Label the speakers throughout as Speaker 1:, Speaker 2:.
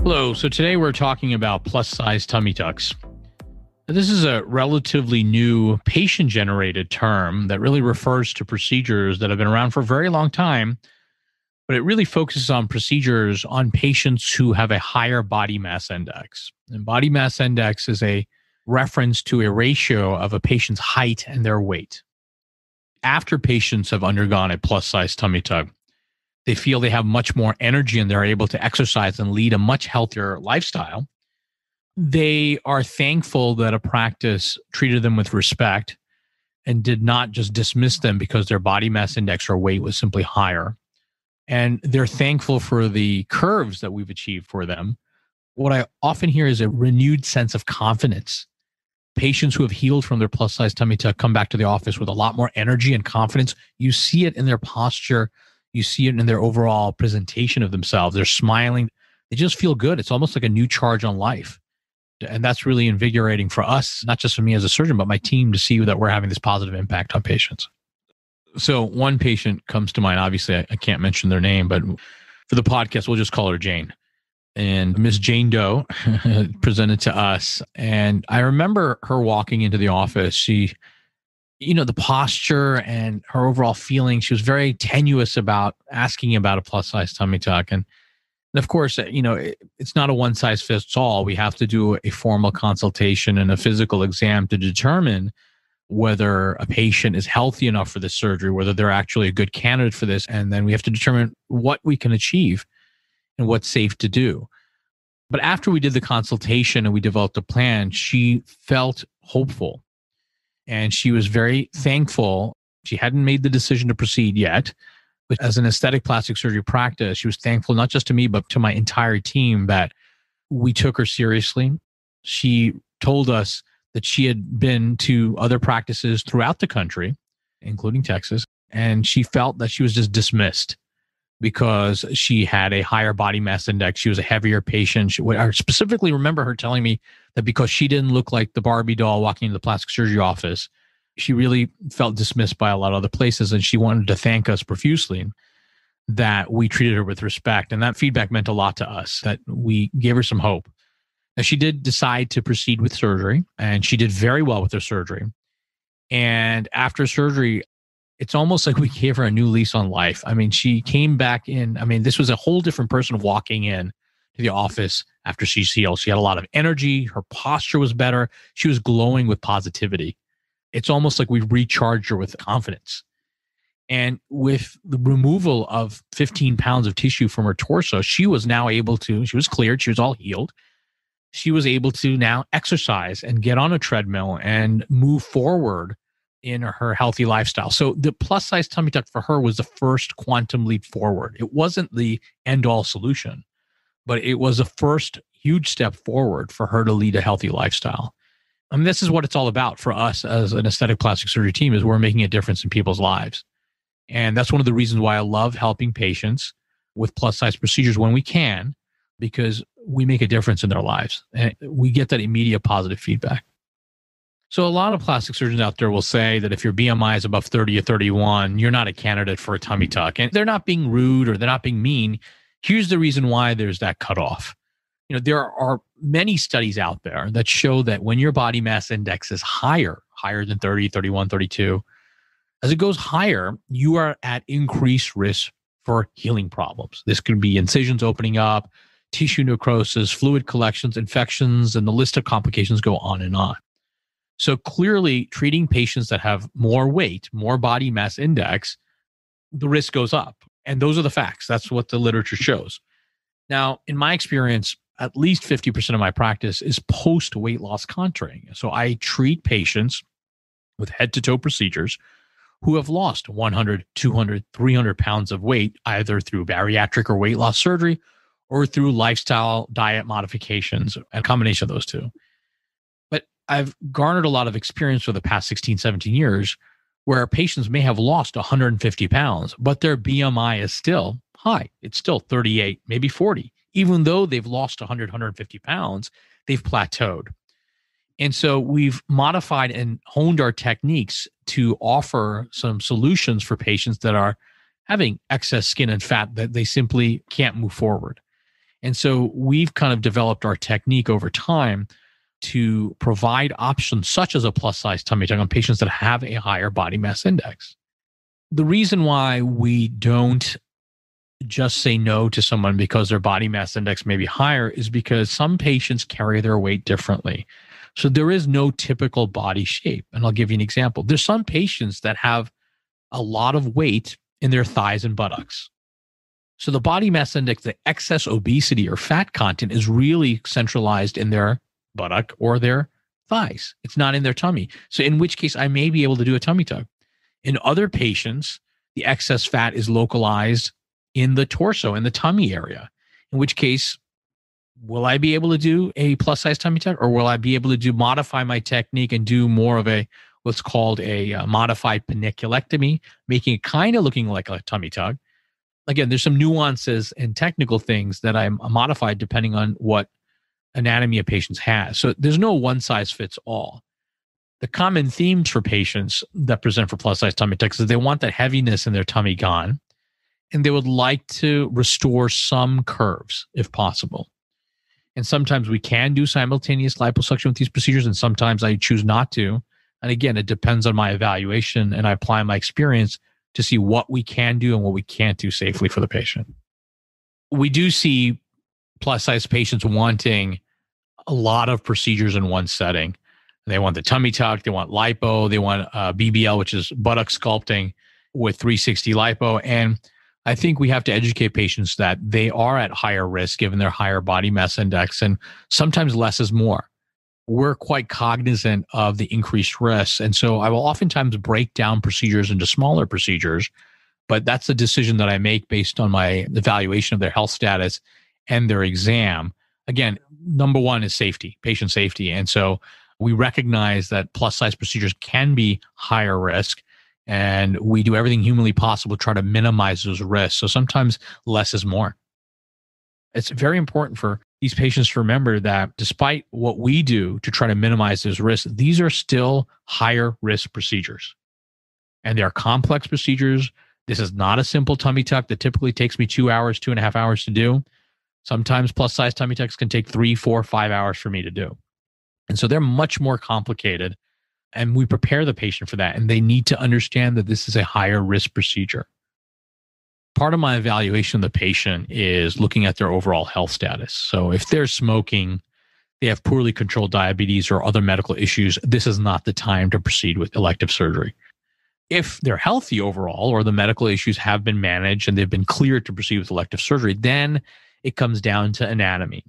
Speaker 1: Hello. So today we're talking about plus size tummy tucks. This is a relatively new patient-generated term that really refers to procedures that have been around for a very long time, but it really focuses on procedures on patients who have a higher body mass index. And body mass index is a reference to a ratio of a patient's height and their weight. After patients have undergone a plus-size tummy tuck, they feel they have much more energy and they're able to exercise and lead a much healthier lifestyle. They are thankful that a practice treated them with respect and did not just dismiss them because their body mass index or weight was simply higher. And they're thankful for the curves that we've achieved for them. What I often hear is a renewed sense of confidence. Patients who have healed from their plus size tummy tuck come back to the office with a lot more energy and confidence. You see it in their posture. You see it in their overall presentation of themselves. They're smiling. They just feel good. It's almost like a new charge on life. And that's really invigorating for us, not just for me as a surgeon, but my team to see that we're having this positive impact on patients. So one patient comes to mind. Obviously, I can't mention their name, but for the podcast, we'll just call her Jane. And Miss Jane Doe presented to us. And I remember her walking into the office. She, the posture and her overall feeling, she was very tenuous about asking about a plus size tummy tuck. And of course, it's not a one size fits all. We have to do a formal consultation and a physical exam to determine whether a patient is healthy enough for this surgery, whether they're actually a good candidate for this. And then we have to determine what we can achieve and what's safe to do. But after we did the consultation and we developed a plan, she felt hopeful. And she was very thankful. She hadn't made the decision to proceed yet. But as an aesthetic plastic surgery practice, she was thankful not just to me, but to my entire team that we took her seriously. She told us that she had been to other practices throughout the country, including Texas, and she felt that she was just dismissed because she had a higher body mass index. She was a heavier patient. I specifically remember her telling me that because she didn't look like the Barbie doll walking into the plastic surgery office, she really felt dismissed by a lot of other places. And she wanted to thank us profusely that we treated her with respect. And that feedback meant a lot to us, that we gave her some hope. Now, she did decide to proceed with surgery, and she did very well with her surgery. And after surgery, it's almost like we gave her a new lease on life. I mean, she came back in. This was a whole different person walking in to the office after she's healed. She had a lot of energy. Her posture was better. She was glowing with positivity. It's almost like we recharged her with confidence. And with the removal of 15 pounds of tissue from her torso, she was now able to, she was cleared. She was all healed. She was able to now exercise and get on a treadmill and move forward in her healthy lifestyle. So the plus size tummy tuck for her was the first quantum leap forward. It wasn't the end all solution, but it was a first huge step forward for her to lead a healthy lifestyle. This is what it's all about for us as an aesthetic plastic surgery team, is we're making a difference in people's lives. And that's one of the reasons why I love helping patients with plus size procedures when we can, because we make a difference in their lives and we get that immediate positive feedback. So a lot of plastic surgeons out there will say that if your BMI is above 30 or 31, you're not a candidate for a tummy tuck. And they're not being rude or they're not being mean. Here's the reason why there's that cutoff. There are many studies out there that show that when your body mass index is higher than 30, 31, 32, as it goes higher, you are at increased risk for healing problems. This could be incisions opening up, tissue necrosis, fluid collections, infections, and the list of complications go on and on. So clearly, treating patients that have more weight, more body mass index, the risk goes up. And those are the facts. That's what the literature shows. Now, in my experience, at least 50% of my practice is post-weight loss contouring. So I treat patients with head-to-toe procedures who have lost 100, 200, 300 pounds of weight, either through bariatric or weight loss surgery or through lifestyle diet modifications, a combination of those two. But I've garnered a lot of experience for the past 16, 17 years where patients may have lost 150 pounds, but their BMI is still high. It's still 38, maybe 40. Even though they've lost 100, 150 pounds, they've plateaued. And so we've modified and honed our techniques to offer some solutions for patients that are having excess skin and fat that they simply can't move forward. And so we've kind of developed our technique over time to provide options such as a plus size tummy tuck on patients that have a higher body mass index. The reason why we don't just say no to someone because their body mass index may be higher is because some patients carry their weight differently. So there is no typical body shape. And I'll give you an example. There's some patients that have a lot of weight in their thighs and buttocks. So the body mass index, the excess obesity or fat content is really centralized in their buttock or their thighs. It's not in their tummy. So in which case I may be able to do a tummy tuck. In other patients, the excess fat is localized in the torso, in the tummy area, in which case, will I be able to do a plus size tummy tuck, or will I be able to modify my technique and do more of a what's called a modified paniculectomy, making it kind of looking like a tummy tuck? Again, there's some nuances and technical things that I'm modified depending on what anatomy a patient has. So there's no one size fits all. The common themes for patients that present for plus size tummy tucks is they want that heaviness in their tummy gone, and they would like to restore some curves if possible. And sometimes we can do simultaneous liposuction with these procedures, and sometimes I choose not to. And again, it depends on my evaluation, and I apply my experience to see what we can do and what we can't do safely for the patient. We do see plus size patients wanting a lot of procedures in one setting. They want the tummy tuck, they want lipo, they want BBL, which is buttock sculpting with 360 lipo. And I think we have to educate patients that they are at higher risk given their higher body mass index, and sometimes less is more. We're quite cognizant of the increased risks. And so I will oftentimes break down procedures into smaller procedures, but that's a decision that I make based on my evaluation of their health status and their exam. Again, number one is safety, patient safety. And so we recognize that plus size procedures can be higher risk, and we do everything humanly possible to try to minimize those risks. So sometimes less is more. It's very important for these patients to remember that despite what we do to try to minimize those risks, these are still higher risk procedures. And they are complex procedures. This is not a simple tummy tuck that typically takes me 2 hours, 2.5 hours to do. Sometimes plus size tummy tucks can take 3, 4, 5 hours for me to do. And so they're much more complicated. And we prepare the patient for that. And they need to understand that this is a higher risk procedure. Part of my evaluation of the patient is looking at their overall health status. So if they're smoking, they have poorly controlled diabetes or other medical issues, this is not the time to proceed with elective surgery. If they're healthy overall, or the medical issues have been managed and they've been cleared to proceed with elective surgery, then it comes down to anatomy.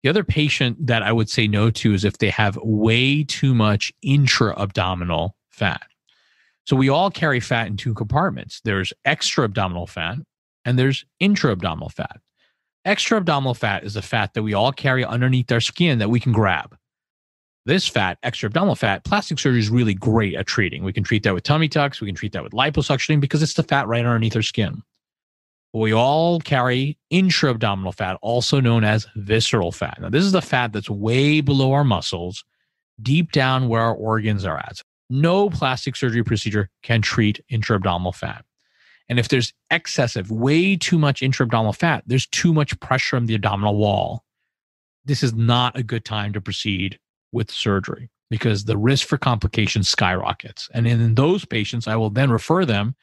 Speaker 1: The other patient that I would say no to is if they have way too much intra-abdominal fat. So we all carry fat in two compartments. There's extra-abdominal fat and there's intra-abdominal fat. Extra-abdominal fat is the fat that we all carry underneath our skin that we can grab. This fat, extra-abdominal fat, plastic surgery is really great at treating. We can treat that with tummy tucks. We can treat that with liposuctioning because it's the fat right underneath our skin. We all carry intra-abdominal fat, also known as visceral fat. Now, this is the fat that's way below our muscles, deep down where our organs are at. No plastic surgery procedure can treat intra-abdominal fat. And if there's excessive, way too much intra-abdominal fat, there's too much pressure on the abdominal wall. This is not a good time to proceed with surgery because the risk for complications skyrockets. And in those patients, I will then refer them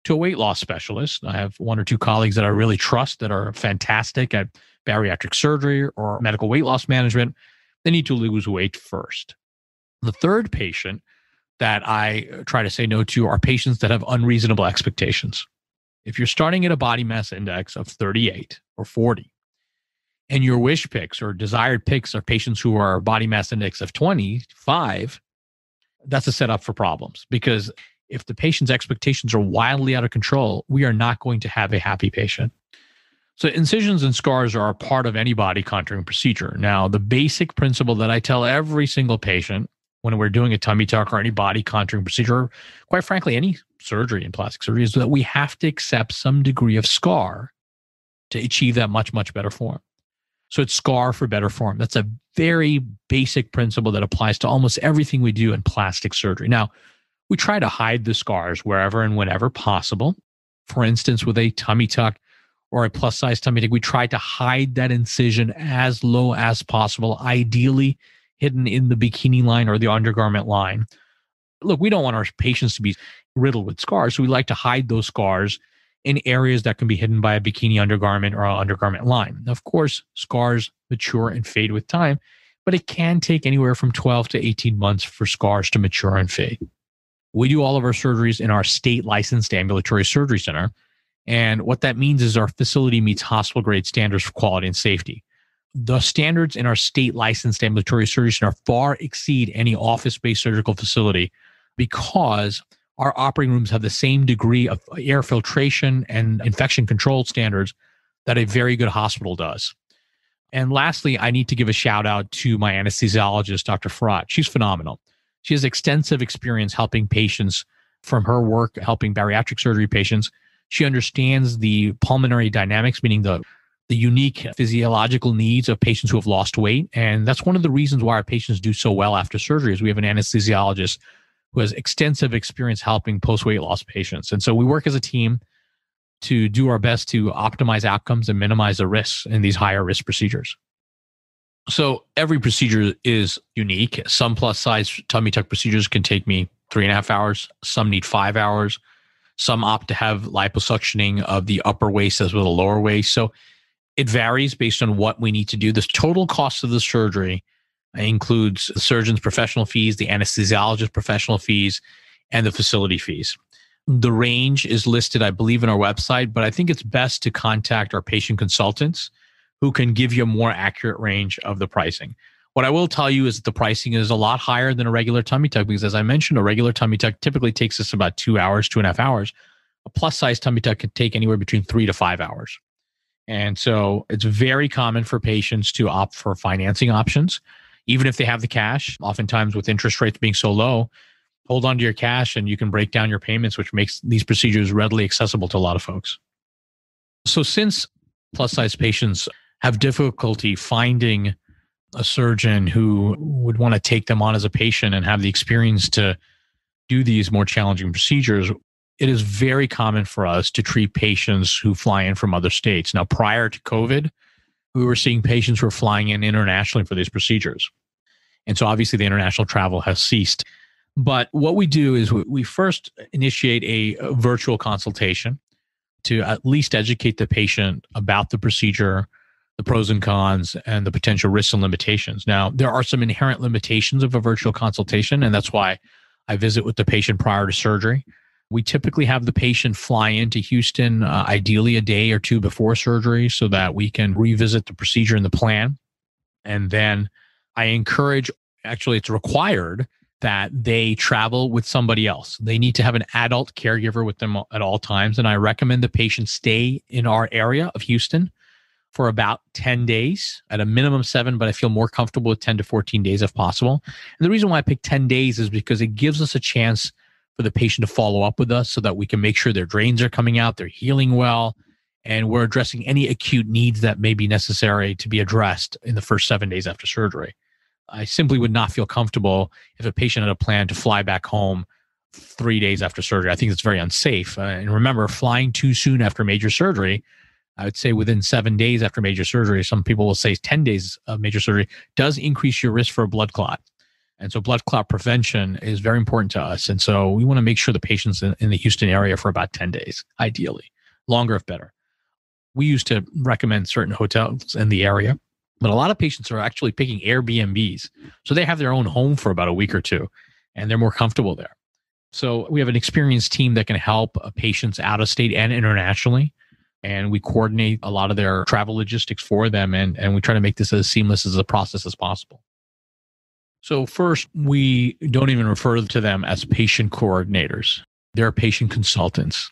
Speaker 1: to a weight loss specialist. I have one or two colleagues that I really trust that are fantastic at bariatric surgery or medical weight loss management. They need to lose weight first. The third patient that I try to say no to are patients that have unreasonable expectations. If you're starting at a body mass index of 38 or 40, and your wish picks or desired picks are patients who are body mass index of 25, that's a setup for problems. Because if the patient's expectations are wildly out of control, we are not going to have a happy patient. So incisions and scars are a part of any body contouring procedure. Now, the basic principle that I tell every single patient when we're doing a tummy tuck or any body contouring procedure, quite frankly, any surgery in plastic surgery, is that we have to accept some degree of scar to achieve that much, much better form. So it's scar for better form. That's a very basic principle that applies to almost everything we do in plastic surgery. Now, we try to hide the scars wherever and whenever possible. For instance, with a tummy tuck or a plus size tummy tuck, we try to hide that incision as low as possible, ideally hidden in the bikini line or the undergarment line. Look, we don't want our patients to be riddled with scars, so we like to hide those scars in areas that can be hidden by a bikini undergarment or an undergarment line. Now, of course, scars mature and fade with time, but it can take anywhere from 12 to 18 months for scars to mature and fade. We do all of our surgeries in our state licensed ambulatory surgery center. And what that means is our facility meets hospital grade standards for quality and safety. The standards in our state licensed ambulatory surgery center far exceed any office-based surgical facility because our operating rooms have the same degree of air filtration and infection control standards that a very good hospital does. And lastly, I need to give a shout out to my anesthesiologist, Dr. Farad. She's phenomenal. She has extensive experience helping patients from her work, helping bariatric surgery patients. She understands the pulmonary dynamics, meaning the unique physiological needs of patients who have lost weight. And that's one of the reasons why our patients do so well after surgery is we have an anesthesiologist who has extensive experience helping post-weight loss patients. And so we work as a team to do our best to optimize outcomes and minimize the risks in these higher risk procedures. So every procedure is unique. Some plus size tummy tuck procedures can take me 3.5 hours. Some need 5 hours. Some opt to have liposuctioning of the upper waist as well as the lower waist. So it varies based on what we need to do. The total cost of the surgery includes the surgeon's professional fees, the anesthesiologist's professional fees, and the facility fees. The range is listed, I believe, in our website, but I think it's best to contact our patient consultants who can give you a more accurate range of the pricing. What I will tell you is that the pricing is a lot higher than a regular tummy tuck because, as I mentioned, a regular tummy tuck typically takes us about 2 hours, 2.5 hours. A plus size tummy tuck can take anywhere between 3 to 5 hours. And so it's very common for patients to opt for financing options, even if they have the cash. Oftentimes with interest rates being so low, hold on to your cash and you can break down your payments, which makes these procedures readily accessible to a lot of folks. So since plus size patients have difficulty finding a surgeon who would want to take them on as a patient and have the experience to do these more challenging procedures, it is very common for us to treat patients who fly in from other states. Now, prior to COVID, we were seeing patients who were flying in internationally for these procedures. And so obviously the international travel has ceased. But what we do is we first initiate a virtual consultation to at least educate the patient about the procedure, the pros and cons, and the potential risks and limitations. Now, there are some inherent limitations of a virtual consultation, and that's why I visit with the patient prior to surgery. We typically have the patient fly into Houston, ideally a day or two before surgery, so that we can revisit the procedure and the plan. And then I encourage, actually, it's required that they travel with somebody else. They need to have an adult caregiver with them at all times. And I recommend the patient stay in our area of Houston for about 10 days, at a minimum 7, but I feel more comfortable with 10 to 14 days if possible. And the reason why I picked 10 days is because it gives us a chance for the patient to follow up with us so that we can make sure their drains are coming out, they're healing well, and we're addressing any acute needs that may be necessary to be addressed in the first 7 days after surgery. I simply would not feel comfortable if a patient had a plan to fly back home 3 days after surgery. I think it's very unsafe. And remember, flying too soon after major surgery, I would say within 7 days after major surgery, some people will say 10 days of major surgery, does increase your risk for a blood clot. And so blood clot prevention is very important to us. And so we want to make sure the patient's in the Houston area for about 10 days, ideally. Longer if better. We used to recommend certain hotels in the area, but a lot of patients are actually picking Airbnbs. So they have their own home for about a week or two, and they're more comfortable there. So we have an experienced team that can help patients out of state and internationally. And we coordinate a lot of their travel logistics for them. And we try to make this as seamless as a process as possible. So first, we don't even refer to them as patient coordinators. They're patient consultants.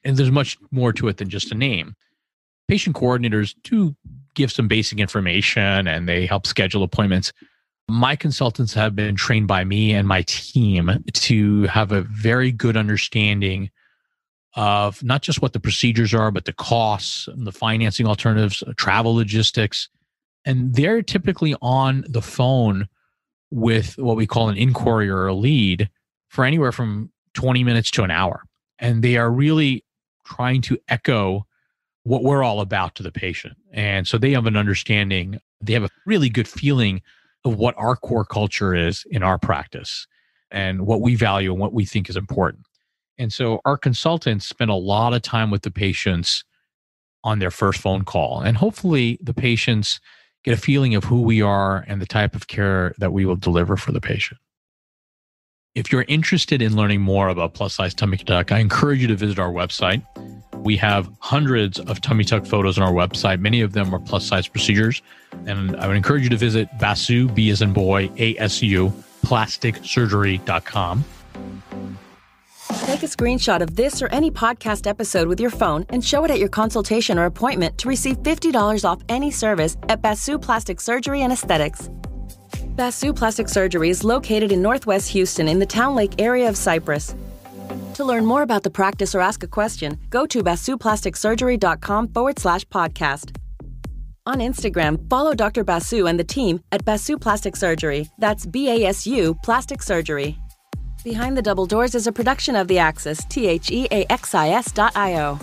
Speaker 1: And there's much more to it than just a name. Patient coordinators do give some basic information and they help schedule appointments. My consultants have been trained by me and my team to have a very good understanding of not just what the procedures are, but the costs, the financing alternatives, travel logistics. And they're typically on the phone with what we call an inquiry or a lead for anywhere from 20 minutes to an hour. And they are really trying to echo what we're all about to the patient. And so they have an understanding, they have a really good feeling of what our core culture is in our practice and what we value and what we think is important. And so our consultants spend a lot of time with the patients on their first phone call. And hopefully the patients get a feeling of who we are and the type of care that we will deliver for the patient. If you're interested in learning more about plus size tummy tuck, I encourage you to visit our website. We have hundreds of tummy tuck photos on our website. Many of them are plus size procedures. And I would encourage you to visit Basu, B as in boy, ASU, plasticsurgery.com.
Speaker 2: Take a screenshot of this or any podcast episode with your phone and show it at your consultation or appointment to receive $50 off any service at Basu Plastic Surgery and Aesthetics. Basu Plastic Surgery is located in Northwest Houston in the Town Lake area of Cypress. To learn more about the practice or ask a question, go to basuplasticsurgery.com/podcast. On Instagram, follow Dr. Basu and the team at Basu Plastic Surgery. That's BASU Plastic Surgery. Behind the Double Doors is a production of The Axis, TheAxis.io.